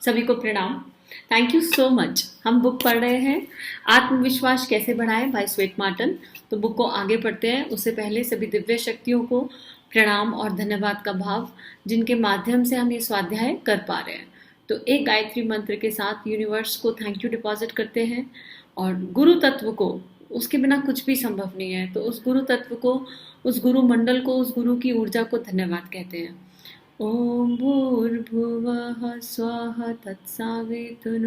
सभी को प्रणाम। Thank you so much. हम बुक पढ़ रहे हैं आत्मविश्वास कैसे बढ़ाएं बाय स्वेट मार्टन। तो बुक को आगे पढ़ते हैं उससे पहले सभी दिव्य शक्तियों को प्रणाम और धन्यवाद का भाव, जिनके माध्यम से हम ये स्वाध्याय कर पा रहे हैं। तो एक गायत्री मंत्र के साथ यूनिवर्स को थैंक यू डिपॉजिट करते हैं और गुरु तत्व को, उसके बिना कुछ भी संभव नहीं है, तो उस गुरु तत्व को, उस गुरु मंडल को, उस गुरु की ऊर्जा को धन्यवाद कहते हैं। ओम भूर्भुवः स्वः तत्सवितुर्वरेण्यं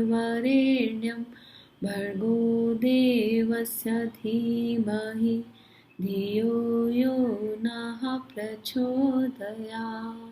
भर्गो देवस्य धीमहि धियो यो नः प्रचोदयात्।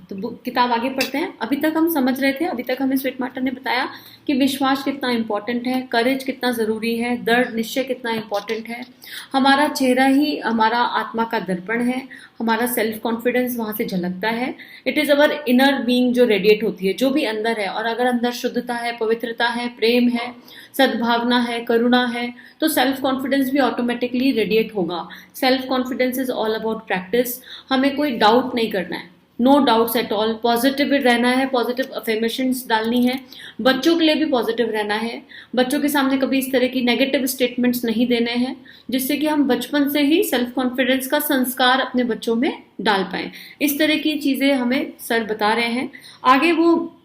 तो किताब आगे पढ़ते हैं। अभी तक हम समझ रहे थे, अभी तक हमें स्वेट मार्टन ने बताया कि विश्वास कितना इंपॉर्टेंट है, करेज कितना ज़रूरी है, दृढ़ निश्चय कितना इंपॉर्टेंट है। हमारा चेहरा ही हमारा आत्मा का दर्पण है, हमारा सेल्फ कॉन्फिडेंस वहाँ से झलकता है। It is our inner being जो रेडिएट होती है, जो भी अंदर है। और अगर अंदर शुद्धता है, पवित्रता है, प्रेम है, सद्भावना है, करुणा है, तो सेल्फ कॉन्फिडेंस भी ऑटोमेटिकली रेडिएट होगा। Self confidence is all about practice. हमें कोई डाउट नहीं करना है, no doubts at all. Positive रहना है, पॉजिटिव अफर्मेशंस डालनी है, बच्चों के लिए भी पॉजिटिव रहना है। बच्चों के सामने कभी इस तरह की नेगेटिव स्टेटमेंट्स नहीं देने हैं, जिससे कि हम बचपन से ही सेल्फ कॉन्फिडेंस का संस्कार अपने बच्चों में डाल पाएं। इस तरह की चीज़ें हमें सर बता रहे हैं। आगे वो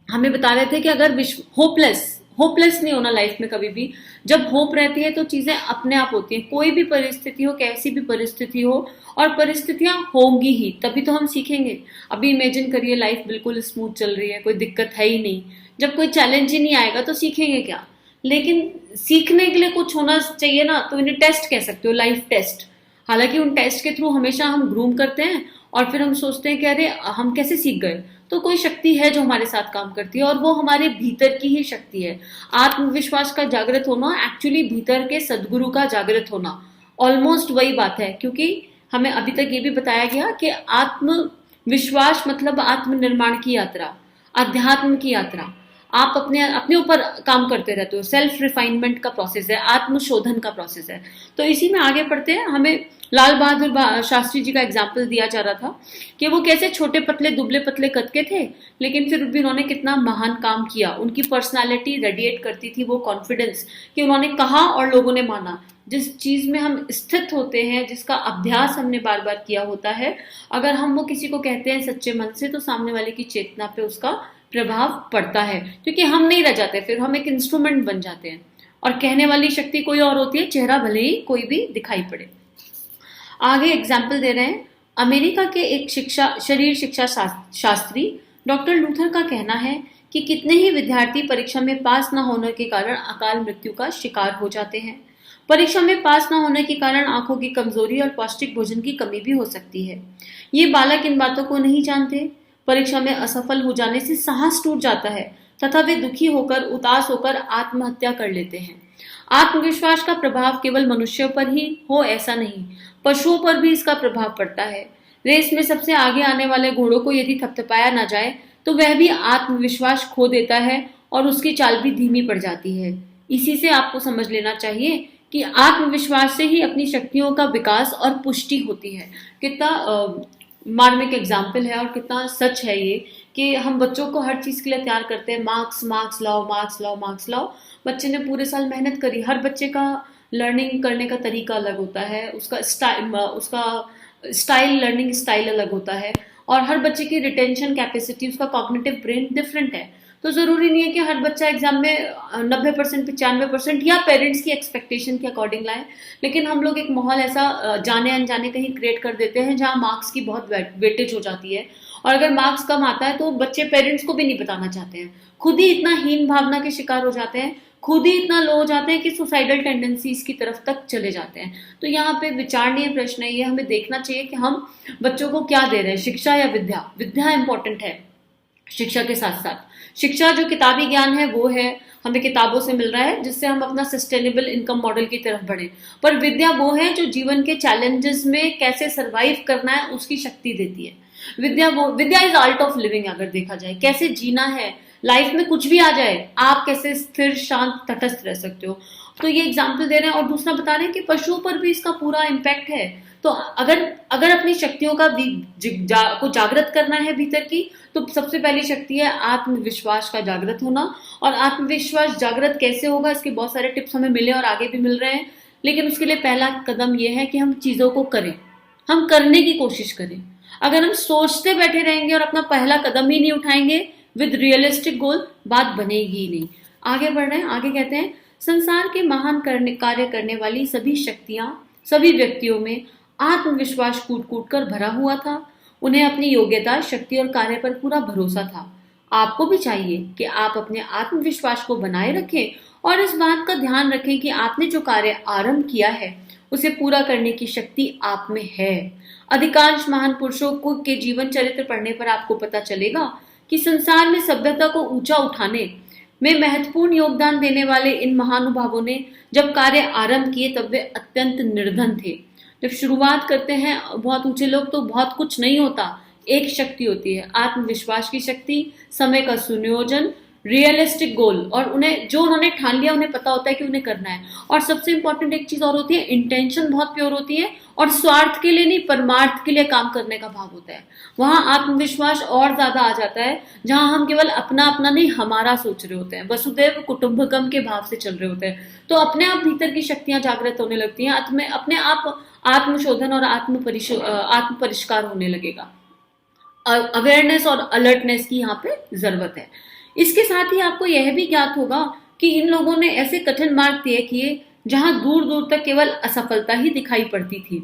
हमें बता रहे थे कि अगर होपलेस नहीं होना लाइफ में कभी भी। जब होप रहती है तो चीजें अपने आप होती हैं। कोई भी परिस्थिति हो, कैसी भी परिस्थिति हो, और परिस्थितियां होंगी ही, तभी तो हम सीखेंगे। अभी इमेजिन करिए लाइफ बिल्कुल स्मूथ चल रही है, कोई दिक्कत है ही नहीं, जब कोई चैलेंज ही नहीं आएगा तो सीखेंगे क्या। लेकिन सीखने के लिए कुछ होना चाहिए ना, तो इन्हें टेस्ट कह सकते हो, लाइफ टेस्ट। हालांकि उन टेस्ट के थ्रू हमेशा हम ग्रूम करते हैं और फिर हम सोचते हैं कि अरे हम कैसे सीख गए। तो कोई शक्ति है जो हमारे साथ काम करती है, और वो हमारे भीतर की ही शक्ति है। आत्मविश्वास का जागृत होना एक्चुअली भीतर के सदगुरु का जागृत होना, ऑलमोस्ट वही बात है। क्योंकि हमें अभी तक ये भी बताया गया कि आत्मविश्वास मतलब आत्मनिर्माण की यात्रा, अध्यात्म की यात्रा। आप अपने ऊपर काम करते रहते हो, सेल्फ रिफाइनमेंट का प्रोसेस है, आत्मशोधन का प्रोसेस है। तो इसी में आगे पढ़ते हैं। हमें लाल बहादुर शास्त्री जी का एग्जाम्पल दिया जा रहा था कि वो कैसे छोटे पतले दुबले पतले कद के थे, लेकिन फिर भी उन्होंने कितना महान काम किया। उनकी पर्सनालिटी रेडिएट करती थी वो कॉन्फिडेंस, कि उन्होंने कहा और लोगों ने माना। जिस चीज में हम स्थित होते हैं, जिसका अभ्यास हमने बार बार किया होता है, अगर हम वो किसी को कहते हैं सच्चे मन से, तो सामने वाले की चेतना पे उसका प्रभाव पड़ता है। क्योंकि हम नहीं रह जाते, फिर हम एक इंस्ट्रूमेंट बन जाते हैं। और कहने वाली शक्ति कोई और होती है, चेहरा भले ही कोई भी दिखाई पड़े। आगे एग्जाम्पल दे रहे हैं। अमेरिका के एक शरीर शिक्षा शास्त्री डॉक्टर लूथर का कहना है कि कितने ही विद्यार्थी परीक्षा में पास न होने के कारण अकाल मृत्यु का शिकार हो जाते हैं। परीक्षा में पास न होने के कारण आंखों की कमजोरी और पौष्टिक भोजन की कमी भी हो सकती है। ये बालक इन बातों को नहीं जानते। परीक्षा में असफल हो जाने से साहस टूट जाता है तथा वे दुखी होकर, उदास होकर आत्महत्या कर लेते हैं। आत्मविश्वास का प्रभाव केवल मनुष्यों पर ही हो ऐसा नहीं, पशुओं पर भी इसका प्रभाव पड़ता है। रेस में सबसे आगे आने वाले घोड़ों को यदि थपथपाया ना जाए तो वह भी आत्मविश्वास खो देता है और उसकी चाल भी धीमी पड़ जाती है। इसी से आपको समझ लेना चाहिए कि आत्मविश्वास से ही अपनी शक्तियों का विकास और पुष्टि होती है। कितना मार्मिक एग्जाम्पल है और कितना सच है ये, कि हम बच्चों को हर चीज के लिए तैयार करते हैं। मार्क्स लाओ, मार्क्स लाओ, मार्क्स लाओ। बच्चे ने पूरे साल मेहनत करी। हर बच्चे का लर्निंग करने का तरीका अलग होता है, उसका स्टाइल लर्निंग स्टाइल अलग होता है, और हर बच्चे की रिटेंशन कैपेसिटी, उसका कॉग्निटिव ब्रेन डिफरेंट है। तो जरूरी नहीं है कि हर बच्चा एग्जाम में 90%, 95% या पेरेंट्स की एक्सपेक्टेशन के अकॉर्डिंग लाए। लेकिन हम लोग एक माहौल ऐसा जाने अनजाने कहीं क्रिएट कर देते हैं जहाँ मार्क्स की बहुत वेटेज हो जाती है, और अगर मार्क्स कम आता है तो बच्चे पेरेंट्स को भी नहीं बताना चाहते हैं। खुद ही इतना हीन भावना के शिकार हो जाते हैं, खुद ही इतना लो हो जाते हैं कि सुसाइडल टेंडेंसीज की तरफ तक चले जाते हैं। तो यहाँ पे विचारणीय प्रश्न है ये, हमें देखना चाहिए कि हम बच्चों को क्या दे रहे हैं, शिक्षा या विद्या। विद्या इंपॉर्टेंट है शिक्षा के साथ साथ। शिक्षा जो किताबी ज्ञान है वो है, हमें किताबों से मिल रहा है, जिससे हम अपना सस्टेनेबल इनकम मॉडल की तरफ बढ़े। पर विद्या वो है जो जीवन के चैलेंजेस में कैसे सरवाइव करना है उसकी शक्ति देती है। विद्या इज आर्ट ऑफ लिविंग। अगर देखा जाए कैसे जीना है, लाइफ में कुछ भी आ जाए आप कैसे स्थिर शांत तटस्थ रह सकते हो। तो ये एग्जाम्पल दे रहे हैं। और दूसरा बता रहे हैं कि पशुओं पर भी इसका पूरा इम्पैक्ट है। तो अगर अपनी शक्तियों का को जागृत करना है भीतर की, तो सबसे पहली शक्ति है आत्मविश्वास का जागृत होना। और आत्मविश्वास जागृत कैसे होगा, इसके बहुत सारे टिप्स हमें मिले और आगे भी मिल रहे हैं। लेकिन उसके लिए पहला कदम यह है कि हम चीजों को करें, हम करने की कोशिश करें। अगर हम सोचते बैठे रहेंगे और अपना पहला कदम ही नहीं उठाएंगे विद रियलिस्टिक गोल, बात बनेगी ही नहीं। आगे बढ़ रहे हैं, आगे कहते हैं संसार के महान कार्य करने वाली सभी शक्तियां सभी व्यक्तियों में आत्मविश्वास कूट कूट कर भरा हुआ था। उन्हें अपनी योग्यता, शक्ति और कार्य पर पूरा भरोसा था। आपको भी चाहिए कि आप अपने आत्मविश्वास को बनाए रखें और इस बात का ध्यान रखें कि आपने जो कार्य आरंभ किया है उसे पूरा करने की शक्ति आप में है। अधिकांश महान पुरुषों के जीवन चरित्र पढ़ने पर आपको पता चलेगा कि संसार में सभ्यता को ऊंचा उठाने में महत्वपूर्ण योगदान देने वाले इन महानुभावों ने जब कार्य आरंभ किए तब वे अत्यंत निर्धन थे। जब शुरुआत करते हैं बहुत ऊंचे लोग तो बहुत कुछ नहीं होता, एक शक्ति होती है आत्मविश्वास की शक्ति, समय का सुनियोजन, रियलिस्टिक गोल, और उन्होंने ठान लिया, उन्हें पता होता है कि उन्हें करना है। और सबसे इंपॉर्टेंट एक चीज और होती है, इंटेंशन बहुत प्योर होती है और स्वार्थ के लिए नहीं परमार्थ के लिए काम करने का भाव होता है। वहां आत्मविश्वास और ज्यादा आ जाता है, जहां हम केवल अपना अपना नहीं हमारा सोच रहे होते हैं, वसुदैव कुटुंबकम के भाव से चल रहे होते हैं। तो अपने आप भीतर की शक्तियां जागृत होने लगती हैं, अपने आप आत्मशोधन और आत्म परिष्कार होने लगेगा। अवेयरनेस और अलर्टनेस की यहाँ पे जरूरत है। इसके साथ ही आपको यह भी ज्ञात होगा कि इन लोगों ने ऐसे कठिन मार्ग तय किए जहां दूर दूर तक केवल असफलता ही दिखाई पड़ती थी।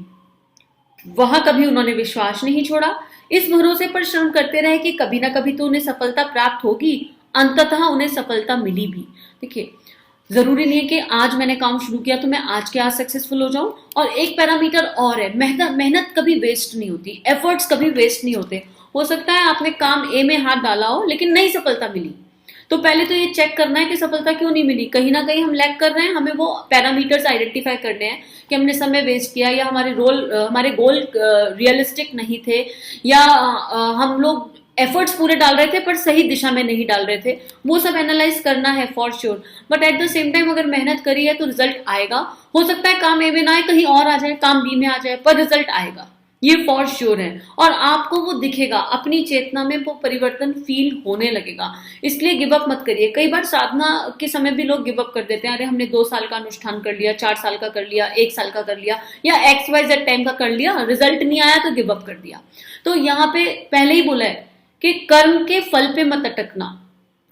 वहां कभी उन्होंने विश्वास नहीं छोड़ा, इस भरोसे पर श्रम करते रहे कि कभी ना कभी तो उन्हें सफलता प्राप्त होगी। अंततः उन्हें सफलता मिली भी। देखिए, जरूरी नहीं है कि आज मैंने काम शुरू किया तो मैं आज के आज सक्सेसफुल हो जाऊं। और एक पैरामीटर और है, मेहनत कभी वेस्ट नहीं होती, एफर्ट्स कभी वेस्ट नहीं होते। हो सकता है आपने काम ए में हाथ डाला हो लेकिन नहीं सफलता मिली, तो पहले तो ये चेक करना है कि सफलता क्यों नहीं मिली। कहीं ना कहीं हम लैग कर रहे हैं, हमें वो पैरामीटर्स आइडेंटिफाई करने हैं कि हमने समय वेस्ट किया, या हमारे गोल रियलिस्टिक नहीं थे, या हम लोग एफर्ट्स पूरे डाल रहे थे पर सही दिशा में नहीं डाल रहे थे। वो सब एनालाइज करना है for sure. But at the same time अगर मेहनत करी है तो रिजल्ट आएगा। हो सकता है काम ए में ना आए, कहीं और आ जाए, काम बी में आ जाए, पर रिजल्ट आएगा, ये फॉर श्योर है। और आपको वो दिखेगा, अपनी चेतना में वो परिवर्तन फील होने लगेगा। इसलिए गिव अप मत करिए। कई बार साधना के समय भी लोग गिव अप कर देते हैं, अरे हमने 2 साल का अनुष्ठान कर लिया, 4 साल का कर लिया, 1 साल का कर लिया, या XYZ टाइम का कर लिया, रिजल्ट नहीं आया तो गिव अप कर दिया। तो यहाँ पे पहले ही बोला है कि कर्म के फल पे मत अटकना,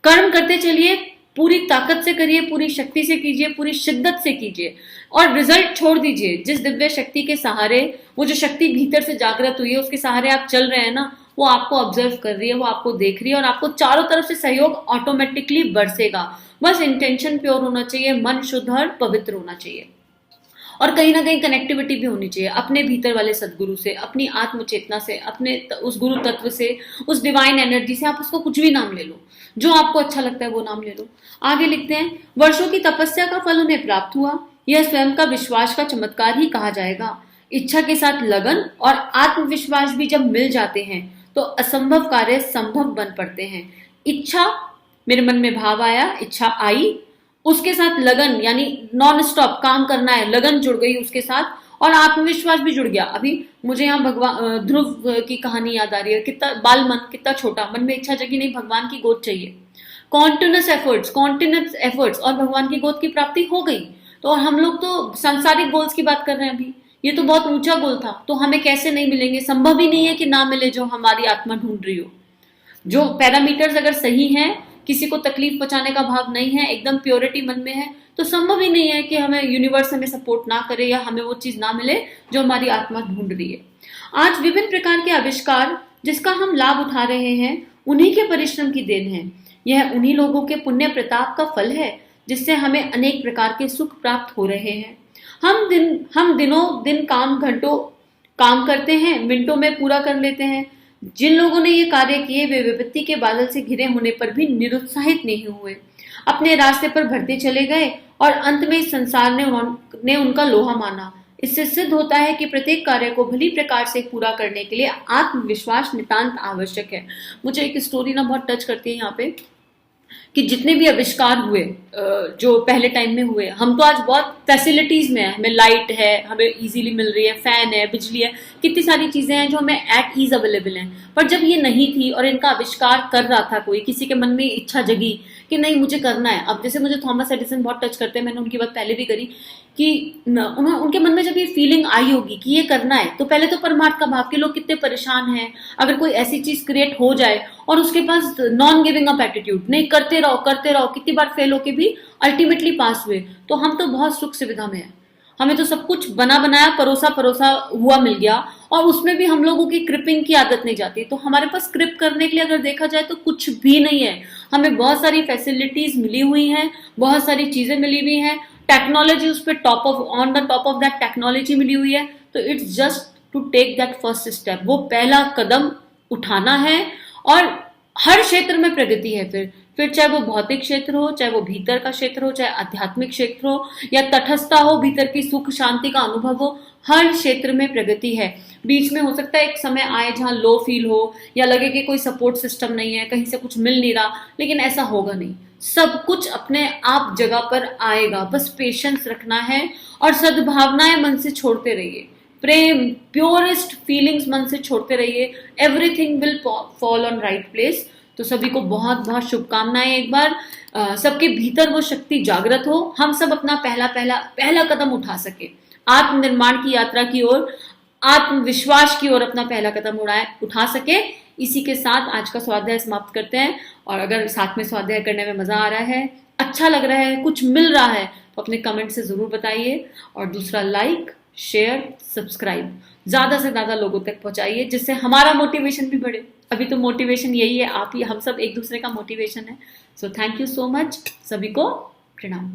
कर्म करते चलिए, पूरी ताकत से करिए, पूरी शक्ति से कीजिए, पूरी शिद्दत से कीजिए, और रिजल्ट छोड़ दीजिए। जिस दिव्य शक्ति के सहारे, वो जो शक्ति भीतर से जागृत हुई है उसके सहारे आप चल रहे हैं ना, वो आपको ऑब्जर्व कर रही है, वो आपको देख रही है, और आपको चारों तरफ से सहयोग ऑटोमेटिकली बरसेगा। बस इंटेंशन प्योर होना चाहिए, मन शुद्ध और पवित्र होना चाहिए, और कहीं ना कहीं कनेक्टिविटी भी होनी चाहिए अपने भीतर वाले सदगुरु से, अपनी आत्म चेतना से, अपने उस गुरु तत्व से, उस डिवाइन एनर्जी से। आप उसको कुछ भी नाम ले लो, जो आपको अच्छा लगता है वो नाम ले लो। आगे लिखते हैं, वर्षों की तपस्या का फल उन्हें प्राप्त हुआ। यह स्वयं का विश्वास का चमत्कार ही कहा जाएगा। इच्छा के साथ लगन और आत्मविश्वास भी जब मिल जाते हैं तो असंभव कार्य संभव बन पड़ते हैं। इच्छा, मेरे मन में भाव आया, इच्छा आई, उसके साथ लगन यानी नॉन स्टॉप काम करना है, लगन जुड़ गई उसके साथ, और आत्मविश्वास भी जुड़ गया। अभी मुझे यहाँ भगवान ध्रुव की कहानी याद आ रही है, कितना बाल मन, कितना छोटा, मन में इच्छा जगी नहीं, भगवान की गोद चाहिए। कॉन्टिन्यूस एफर्ट्स और भगवान की गोद की प्राप्ति हो गई। तो हम लोग तो सांसारिक गोल्स की बात कर रहे हैं अभी, ये तो बहुत ऊंचा गोल था, तो हमें कैसे नहीं मिलेंगे? संभव ही नहीं है कि ना मिले जो हमारी आत्मा ढूंढ रही हो। जो पैरामीटर्स अगर सही हैं, किसी को तकलीफ पहुंचाने का भाव नहीं है, एकदम प्योरिटी मन में है, तो संभव ही नहीं है कि हमें यूनिवर्स हमें सपोर्ट ना करे या हमें वो चीज ना मिले जो हमारी आत्मा ढूंढ रही है। आज विभिन्न प्रकार के आविष्कार जिसका हम लाभ उठा रहे हैं, उन्हीं के परिश्रम की देन है। यह उन्हीं लोगों के पुण्य प्रताप का फल है जिससे हमें अनेक प्रकार के सुख प्राप्त हो रहे हैं। हम दिनों दिन घंटों काम करते हैं, मिनटों में पूरा कर लेते हैं। जिन लोगों ने ये कार्य किए वे विपत्ति के बादल से घिरे होने पर भी निरुत्साहित नहीं हुए, अपने रास्ते पर बढ़ते चले गए, और अंत में इस संसार ने उनका लोहा माना। इससे सिद्ध होता है कि प्रत्येक कार्य को भली प्रकार से पूरा करने के लिए आत्मविश्वास नितांत आवश्यक है। मुझे एक स्टोरी ना बहुत टच करती है यहाँ पे, कि जितने भी आविष्कार हुए जो पहले टाइम में हुए, हम तो आज बहुत फैसिलिटीज में है, हमें लाइट है, हमें इजीली मिल रही है, फैन है, बिजली है, कितनी सारी चीजें हैं जो हमें एट ईज अवेलेबल हैं। पर जब ये नहीं थी और इनका आविष्कार कर रहा था कोई, किसी के मन में इच्छा जगी कि नहीं मुझे करना है। अब जैसे मुझे थॉमस एडिसन बहुत टच करते हैं, मैंने उनकी बात पहले भी करी कि उनके मन में जब ये फीलिंग आई होगी कि ये करना है, तो पहले तो परमार्थ का भाव के लोग कितने परेशान हैं अगर कोई ऐसी चीज क्रिएट हो जाए और उसके पास नॉन गिविंग अप एटीट्यूड, नहीं करते रहो, कितनी बार फेल होके भी अल्टीमेटली पास हुए। तो हम तो बहुत सुख सुविधा में है, हमें तो सब कुछ बना बनाया परोसा हुआ मिल गया, और उसमें भी हम लोगों की क्रिपिंग की आदत नहीं जाती। तो हमारे पास क्रिप करने के लिए अगर देखा जाए तो कुछ भी नहीं है। हमें बहुत सारी फैसिलिटीज मिली हुई हैं, बहुत सारी चीजें मिली हुई हैं, टेक्नोलॉजी उस पर on the top of that technology मिली हुई है। तो it's just to take that first step, वो पहला कदम उठाना है। और हर क्षेत्र में प्रगति है, फिर चाहे वो भौतिक क्षेत्र हो, चाहे वो भीतर का क्षेत्र हो, चाहे आध्यात्मिक क्षेत्र हो, या तटस्थता हो, भीतर की सुख शांति का अनुभव हो, हर क्षेत्र में प्रगति है। बीच में हो सकता है एक समय आए जहां लो फील हो या लगे कि कोई सपोर्ट सिस्टम नहीं है, कहीं से कुछ मिल नहीं रहा, लेकिन ऐसा होगा नहीं। सब कुछ अपने आप जगह पर आएगा, बस पेशेंस रखना है और सद्भावनाएं मन से छोड़ते रहिए, प्रेम, प्योरेस्ट फीलिंग्स मन से छोड़ते रहिए, everything will fall on right place. तो सभी को बहुत बहुत शुभकामनाएं। एक बार सबके भीतर वो शक्ति जागृत हो, हम सब अपना पहला कदम उठा सके, आत्मनिर्माण की यात्रा की ओर, आत्मविश्वास की ओर अपना पहला कदम उठा सके। इसी के साथ आज का स्वाध्याय समाप्त करते हैं। और अगर साथ में स्वाध्याय करने में मजा आ रहा है, अच्छा लग रहा है, कुछ मिल रहा है, तो अपने कमेंट से जरूर बताइए। और दूसरा, लाइक, शेयर, सब्सक्राइब ज्यादा से ज्यादा लोगों तक पहुंचाइए, जिससे हमारा मोटिवेशन भी बढ़े। अभी तो मोटिवेशन यही है, आप ही हम सब एक दूसरे का मोटिवेशन है। So thank you so much, सभी को प्रणाम।